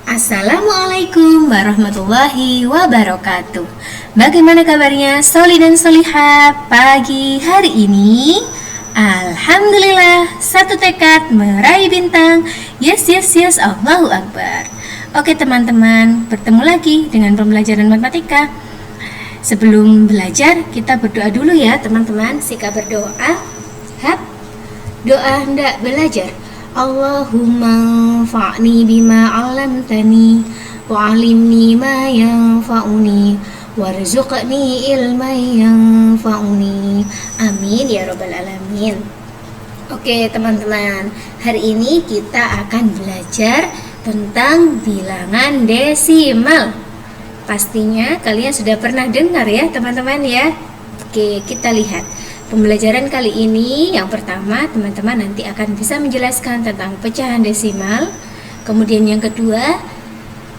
Assalamualaikum warahmatullahi wabarakatuh. Bagaimana kabarnya Soli dan Soliha pagi hari ini? Alhamdulillah, satu tekad meraih bintang. Yes, yes, yes, Allahu Akbar. Oke teman-teman, bertemu lagi dengan pembelajaran matematika. Sebelum belajar, kita berdoa dulu ya teman-teman. Sikap berdoa. Doa hendak belajar. Allahumma fa'ni bima 'allamtani wa'alimni ma yanfa'uni warzuqni ilman yanfa'uni. Amin ya rabbal alamin. Oke teman-teman, hari ini kita akan belajar tentang bilangan desimal. Pastinya kalian sudah pernah dengar ya teman-teman ya. Oke, kita lihat pembelajaran kali ini. Yang pertama, teman-teman nanti akan bisa menjelaskan tentang pecahan desimal. Kemudian yang kedua,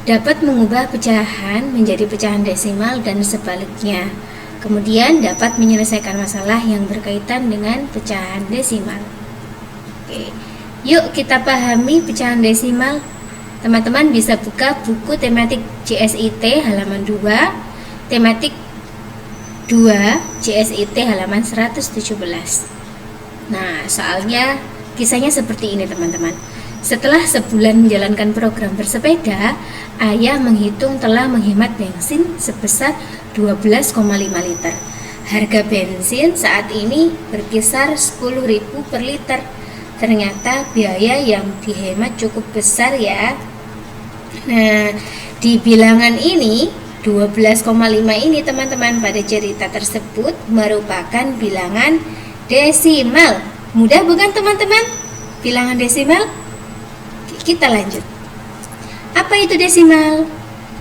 dapat mengubah pecahan menjadi pecahan desimal dan sebaliknya. Kemudian dapat menyelesaikan masalah yang berkaitan dengan pecahan desimal. Oke, yuk kita pahami pecahan desimal. Teman-teman bisa buka buku tematik JSIT halaman 2, tematik 2 JSIT halaman 117. Nah, soalnya kisahnya seperti ini teman-teman. Setelah sebulan menjalankan program bersepeda, ayah menghitung telah menghemat bensin sebesar 12,5 liter. Harga bensin saat ini berkisar 10.000 per liter. Ternyata biaya yang dihemat cukup besar ya. Nah, di bilangan ini 12,5 ini teman-teman pada cerita tersebut merupakan bilangan desimal. Mudah bukan teman-teman? Bilangan desimal? Kita lanjut. Apa itu desimal?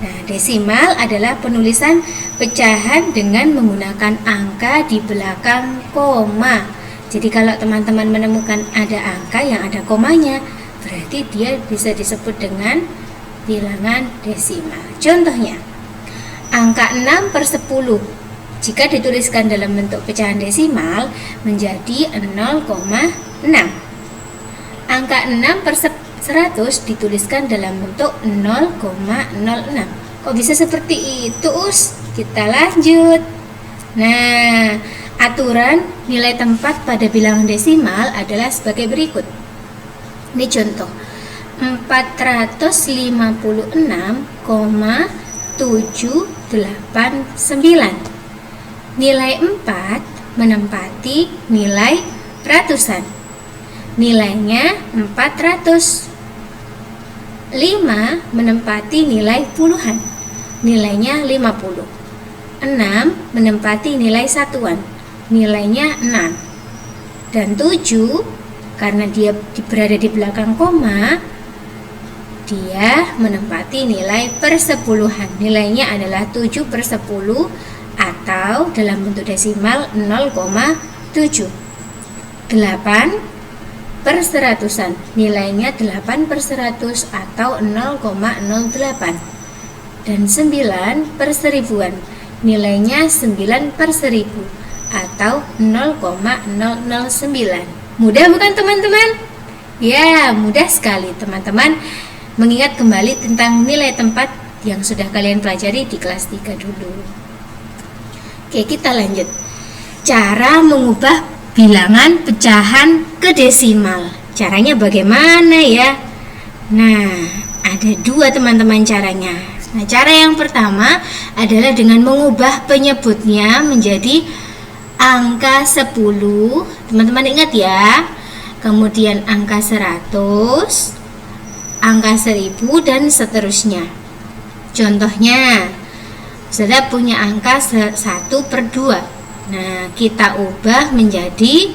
Nah, desimal adalah penulisan pecahan dengan menggunakan angka di belakang koma. Jadi kalau teman-teman menemukan ada angka yang ada komanya, berarti dia bisa disebut dengan bilangan desimal. Contohnya, angka 6 per 10 jika dituliskan dalam bentuk pecahan desimal menjadi 0,6. Angka 6 per 100 dituliskan dalam bentuk 0,06. Kok bisa seperti itu, Us? Kita lanjut. Nah, aturan nilai tempat pada bilangan desimal adalah sebagai berikut. Ini contoh. 456,789. Nilai 4 menempati nilai ratusan. Nilainya 400. 5 menempati nilai puluhan. Nilainya 50. 6 menempati nilai satuan. Nilainya 6. Dan 7 karena dia berada di belakang koma, dia menempati nilai persepuluhan. Nilainya adalah 7 per 10 atau dalam bentuk desimal 0,7. 8 per seratusan. Nilainya 8 per 100 atau 0,08. Dan 9 per seribuan. Nilainya 9 per 1000 atau 0,009. Mudah bukan teman-teman? Ya, mudah sekali teman-teman mengingat kembali tentang nilai tempat yang sudah kalian pelajari di kelas 3 dulu. Oke, kita lanjut. Cara mengubah bilangan pecahan ke desimal. Caranya bagaimana ya? Nah, ada dua teman-teman caranya. Nah, cara yang pertama adalah dengan mengubah penyebutnya menjadi angka 10. Teman-teman ingat ya. Kemudian angka 100, angka 1000 dan seterusnya. Contohnya, saudara punya angka 1 per 2. Nah, kita ubah menjadi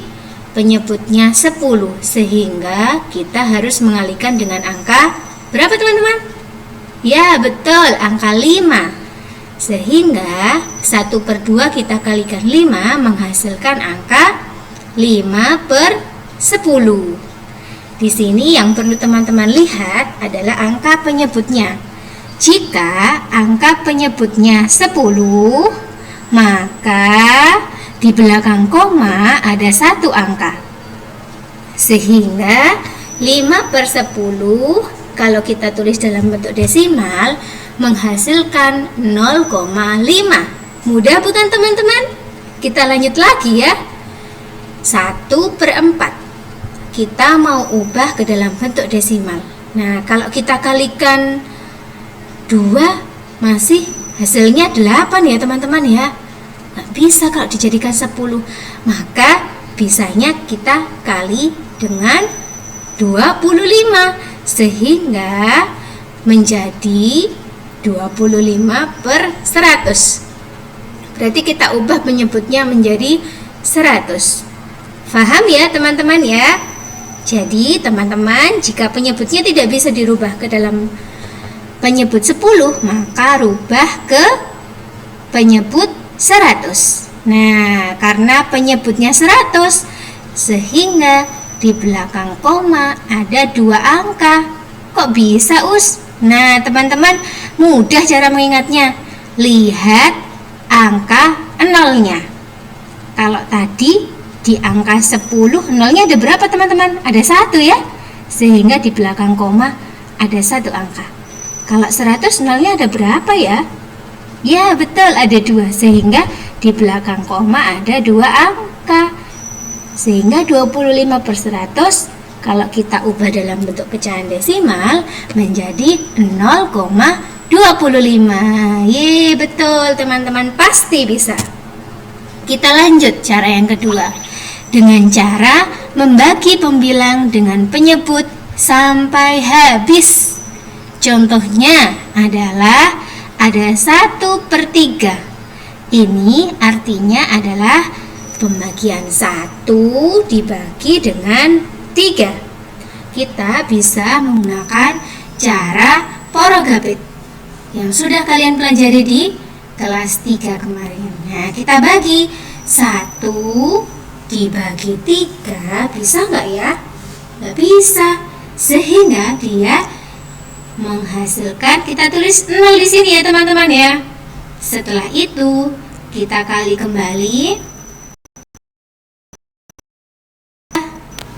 penyebutnya 10 sehingga kita harus mengalihkan dengan angka berapa teman-teman? Ya, betul, angka 5. Sehingga 1 per 2 kita kalikan 5 menghasilkan angka 5 per 10. Di sini yang perlu teman-teman lihat adalah angka penyebutnya. Jika angka penyebutnya 10, maka di belakang koma ada satu angka. Sehingga 5 per 10 kalau kita tulis dalam bentuk desimal menghasilkan 0,5. Mudah bukan teman-teman? Kita lanjut lagi ya. 1/4 kita mau ubah ke dalam bentuk desimal. Nah, kalau kita kalikan 2 masih hasilnya 8 ya teman-teman ya. Nggak bisa kalau dijadikan 10. Maka bisanya kita kali dengan 25 sehingga menjadi 25/100. Berarti kita ubah penyebutnya menjadi 100. Paham ya teman-teman ya? Jadi teman-teman, jika penyebutnya tidak bisa dirubah ke dalam penyebut 10, maka rubah ke penyebut 100. Nah, karena penyebutnya 100, sehingga di belakang koma ada 2 angka. Kok bisa, Us? Nah, teman-teman, mudah cara mengingatnya. Lihat angka nolnya. Kalau tadi di angka 10, nolnya ada berapa teman-teman? Ada 1 ya. Sehingga di belakang koma ada 1 angka. Kalau 100 nolnya ada berapa ya? Ya betul, ada 2. Sehingga di belakang koma ada 2 angka. Sehingga 25/100 kalau kita ubah dalam bentuk pecahan desimal menjadi 0,25. Ye, betul teman-teman, pasti bisa. Kita lanjut cara yang kedua. Dengan cara membagi pembilang dengan penyebut sampai habis. Contohnya adalah ada 1/3. Ini artinya adalah pembagian 1 dibagi dengan 3. Kita bisa menggunakan cara porogabit yang sudah kalian pelajari di kelas 3 kemarin. Nah, kita bagi 1 dibagi 3, bisa nggak ya? Nggak bisa, sehingga dia menghasilkan, kita tulis 0 di sini ya teman-teman ya. Setelah itu kita kali kembali,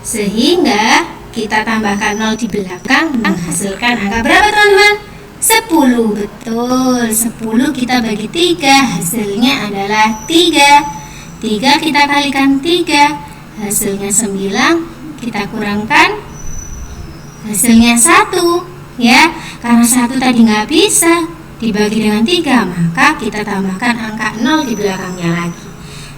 sehingga kita tambahkan 0 di belakang menghasilkan angka berapa teman-teman? 10. Betul, 10 kita bagi 3, hasilnya adalah 3. 3 kita kalikan 3, hasilnya 9, kita kurangkan, hasilnya 1 ya. Karena 1 tadi nggak bisa dibagi dengan 3, maka kita tambahkan angka 0 di belakangnya lagi,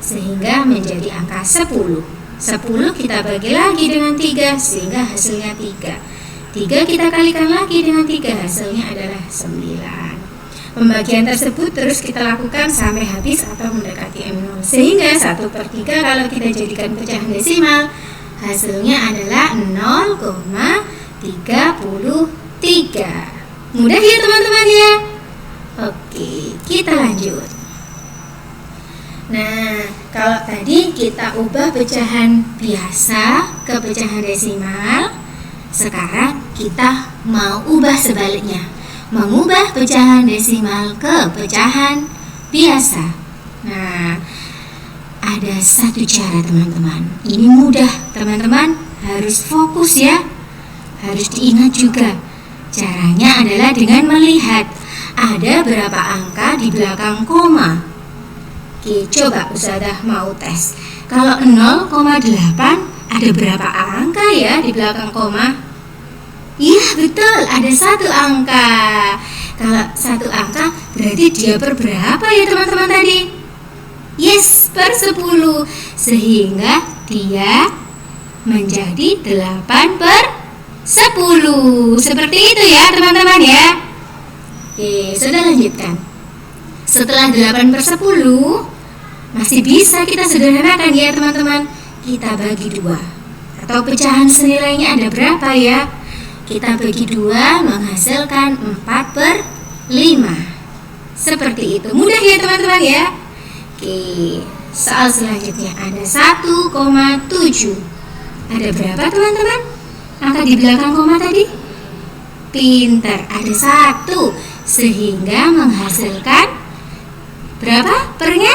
sehingga menjadi angka 10. 10 kita bagi lagi dengan 3, sehingga hasilnya 3. 3 kita kalikan lagi dengan 3, hasilnya adalah 9. Pembagian tersebut terus kita lakukan sampai habis atau mendekati M0, sehingga 1/3 kalau kita jadikan pecahan desimal hasilnya adalah 0,33. Mudah ya teman-teman ya. Oke, kita lanjut. Nah, kalau tadi kita ubah pecahan biasa ke pecahan desimal, sekarang kita mau ubah sebaliknya, mengubah pecahan desimal ke pecahan biasa. Nah, ada satu cara teman-teman. Ini mudah teman-teman, harus fokus ya. Harus diingat juga. Caranya adalah dengan melihat ada berapa angka di belakang koma. Oke, coba Ustazah mau tes. Kalau 0,8 ada berapa angka ya di belakang koma? Iya betul, ada 1 angka. Kalau 1 angka berarti dia per berapa ya teman-teman tadi? Yes, per 10. Sehingga dia menjadi 8/10. Seperti itu ya teman-teman ya. Oke, sudah lanjutkan. Setelah 8/10 masih bisa kita sederhanakan ya teman-teman. Kita bagi 2, atau pecahan senilainya ada berapa ya? Kita bagi 2 menghasilkan 4/5. Seperti itu, mudah ya teman-teman ya. Oke, soal selanjutnya ada 1,7. Ada berapa teman-teman angka di belakang koma tadi? Pintar, ada 1, sehingga menghasilkan berapa pernya?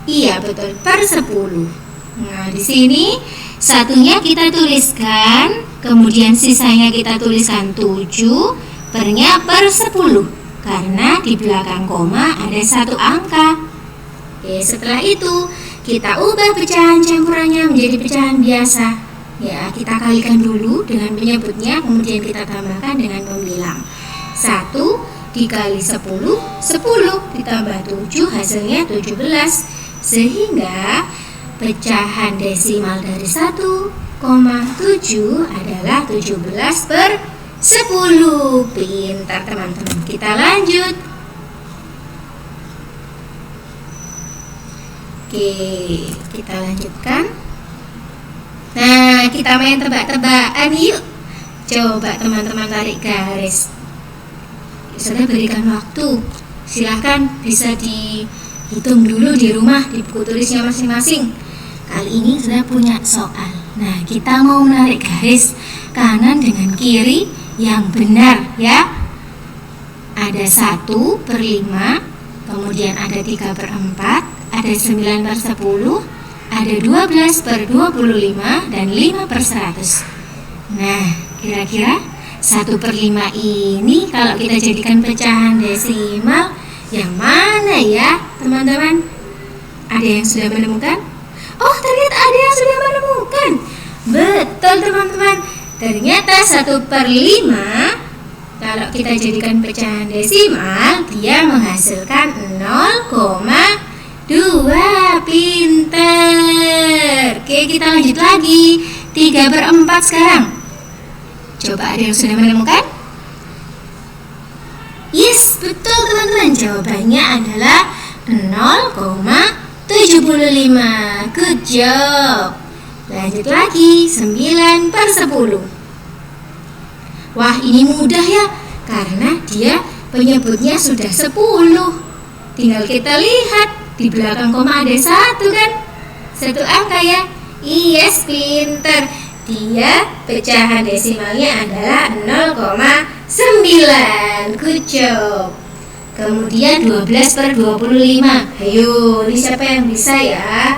Iya betul, per 10. Nah, di sini Satunya kita tuliskan, kemudian sisanya kita tuliskan 7 pernya per 10, karena di belakang koma ada satu angka. Oke, setelah itu kita ubah pecahan campurannya menjadi pecahan biasa. Ya, kita kalikan dulu dengan penyebutnya, kemudian kita tambahkan dengan pembilang. 1 dikali 10, 10 ditambah 7 hasilnya 17. Sehingga pecahan desimal dari 1,7 adalah 17 per 10. Pintar teman-teman. Kita lanjut. Oke, kita lanjutkan. Nah, kita main tebak-tebakan yuk. Coba teman-teman tarik garis. Sudah berikan waktu. Silahkan bisa dihitung dulu di rumah di buku tulisnya masing-masing. Kali ini sudah punya soal. Nah, kita mau menarik garis kanan dengan kiri yang benar ya. Ada 1/5, kemudian ada 3/4, ada 9/10, ada 12/25 dan 5/100. Nah, kira-kira 1/5 ini kalau kita jadikan pecahan desimal yang mana ya teman-teman? Ada yang sudah menemukan? Oh, ternyata ada yang sudah menemukan. Betul teman-teman. Ternyata 1/5 kalau kita jadikan pecahan desimal, dia menghasilkan 0,2. Pinter. Oke, kita lanjut lagi. 3/4 sekarang. Coba ada yang sudah menemukan? Yes, betul teman-teman. Jawabannya adalah 0,75. Good job. Lanjut lagi. 9/10. Wah, ini mudah ya, karena dia penyebutnya sudah 10. Tinggal kita lihat di belakang koma ada 1 kan? 1 angka ya. Yes, pinter. Dia pecahan desimalnya adalah 0,9. Good job. Kemudian 12/25. Ayo, ini siapa yang bisa ya?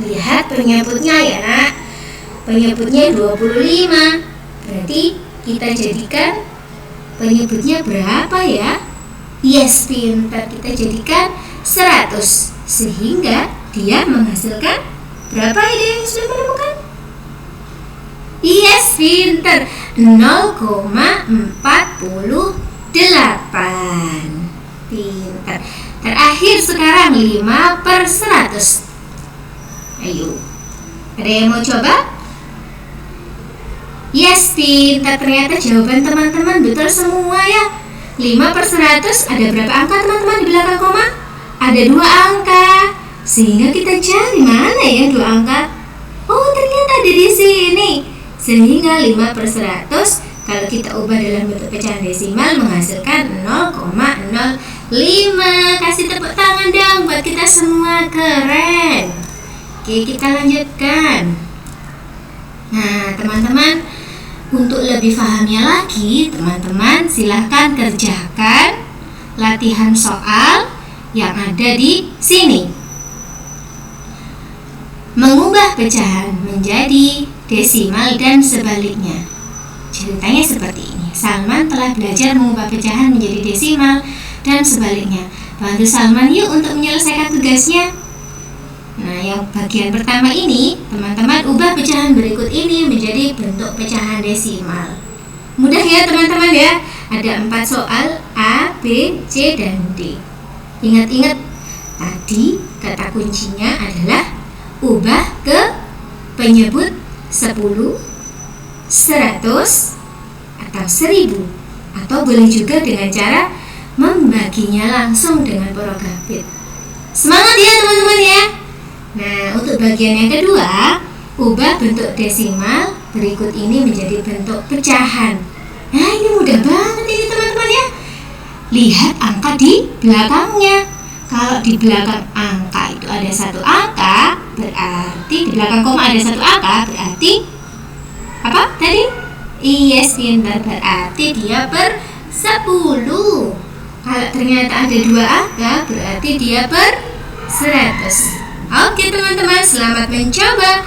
Lihat penyebutnya ya nak. Penyebutnya 25. Berarti kita jadikan penyebutnya berapa ya? Yes, pintar. Kita jadikan 100. Sehingga dia menghasilkan berapa ide yang sudah menemukan? Yes, pintar. 0,48. Pintar. Terakhir sekarang 5/100. Ayo, ada yang mau coba? Yes, pintar. Ternyata jawaban teman-teman betul semua ya. 5/100 ada berapa angka teman-teman di belakang koma? Ada 2 angka. Sehingga kita cari mana ya 2 angka? Oh, ternyata ada di sini. Sehingga 5/100 kalau kita ubah dalam bentuk pecahan desimal menghasilkan 0,05. Kasih tepuk tangan dong buat kita semua, keren. Oke, kita lanjutkan. Nah, teman-teman, untuk lebih pahamnya lagi, teman-teman silahkan kerjakan latihan soal yang ada di sini. Mengubah pecahan menjadi desimal dan sebaliknya. Ceritanya seperti ini. Salman telah belajar mengubah pecahan menjadi desimal dan sebaliknya. Bantu Salman yuk untuk menyelesaikan tugasnya. Nah, yang bagian pertama ini, teman-teman ubah pecahan berikut ini menjadi bentuk pecahan desimal. Mudah ya teman-teman ya. Ada 4 soal A, B, C, dan D. Ingat-ingat, tadi kata kuncinya adalah ubah ke penyebut 10, 100, atau 1000. Atau boleh juga dengan cara membaginya langsung dengan porogafit. Semangat ya teman-teman ya. Nah, untuk bagian yang kedua, ubah bentuk desimal berikut ini menjadi bentuk pecahan. Nah, ini mudah banget ini teman-teman ya. Lihat angka di belakangnya. Kalau di belakang angka itu ada 1 angka, berarti di belakang koma ada 1 angka, berarti apa tadi? Yes, pintar. Berarti dia per 10. Kalau ternyata ada 2 angka, berarti dia per 100. Oke teman-teman, selamat mencoba.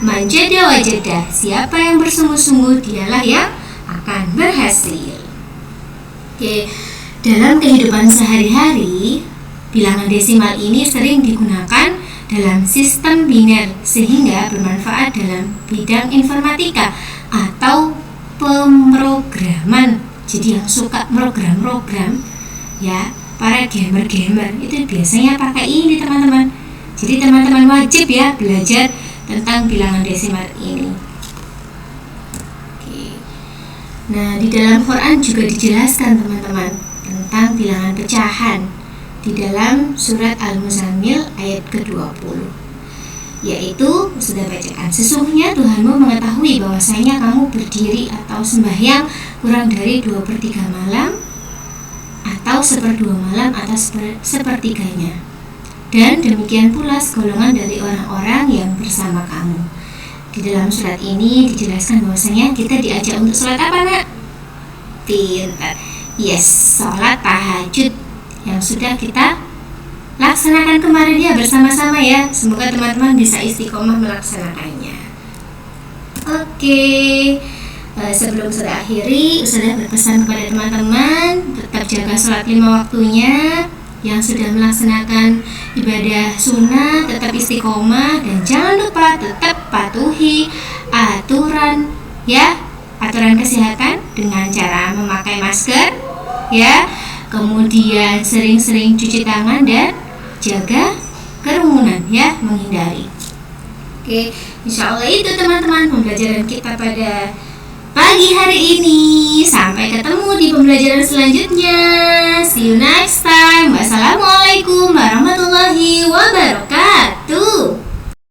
manjada wajada. Siapa yang bersungguh-sungguh dialah yang akan berhasil. Oke, dalam kehidupan sehari-hari, bilangan desimal ini sering digunakan dalam sistem biner sehingga bermanfaat dalam bidang informatika atau pemrograman. Jadi yang suka program-program ya, para gamer-gamer itu biasanya pakai ini teman-teman. Jadi teman-teman wajib ya belajar tentang bilangan desimal ini. Oke. Nah, di dalam Quran juga dijelaskan teman-teman tentang bilangan pecahan di dalam surat Al-Muzammil ayat ke-20, yaitu sudah bacakan, sesungguhnya Tuhanmu mengetahui bahwasanya kamu berdiri atau sembahyang kurang dari 2/3 malam atau 1/2 malam atau sepertiganya, dan demikian pula segolongan dari orang-orang yang bersama kamu. Di dalam surat ini dijelaskan bahwasanya kita diajak untuk sholat apa nak? Pintar. Yes, sholat tahajud yang sudah kita laksanakan kemarin ya bersama-sama ya. Semoga teman-teman bisa istiqomah melaksanakannya. Oke, sebelum saya akhiri, Ustazah berpesan kepada teman-teman tetap jaga sholat 5 waktunya. Yang sudah melaksanakan ibadah sunnah tetap istiqomah, dan jangan lupa tetap patuhi aturan ya, aturan kesehatan dengan cara memakai masker ya. Kemudian sering-sering cuci tangan dan jaga kerumunan ya, menghindari. Oke, insya Allah itu teman-teman pembelajaran kita pada pagi hari ini. Sampai ketemu di pembelajaran selanjutnya. See you next time. Wassalamualaikum warahmatullahi wabarakatuh.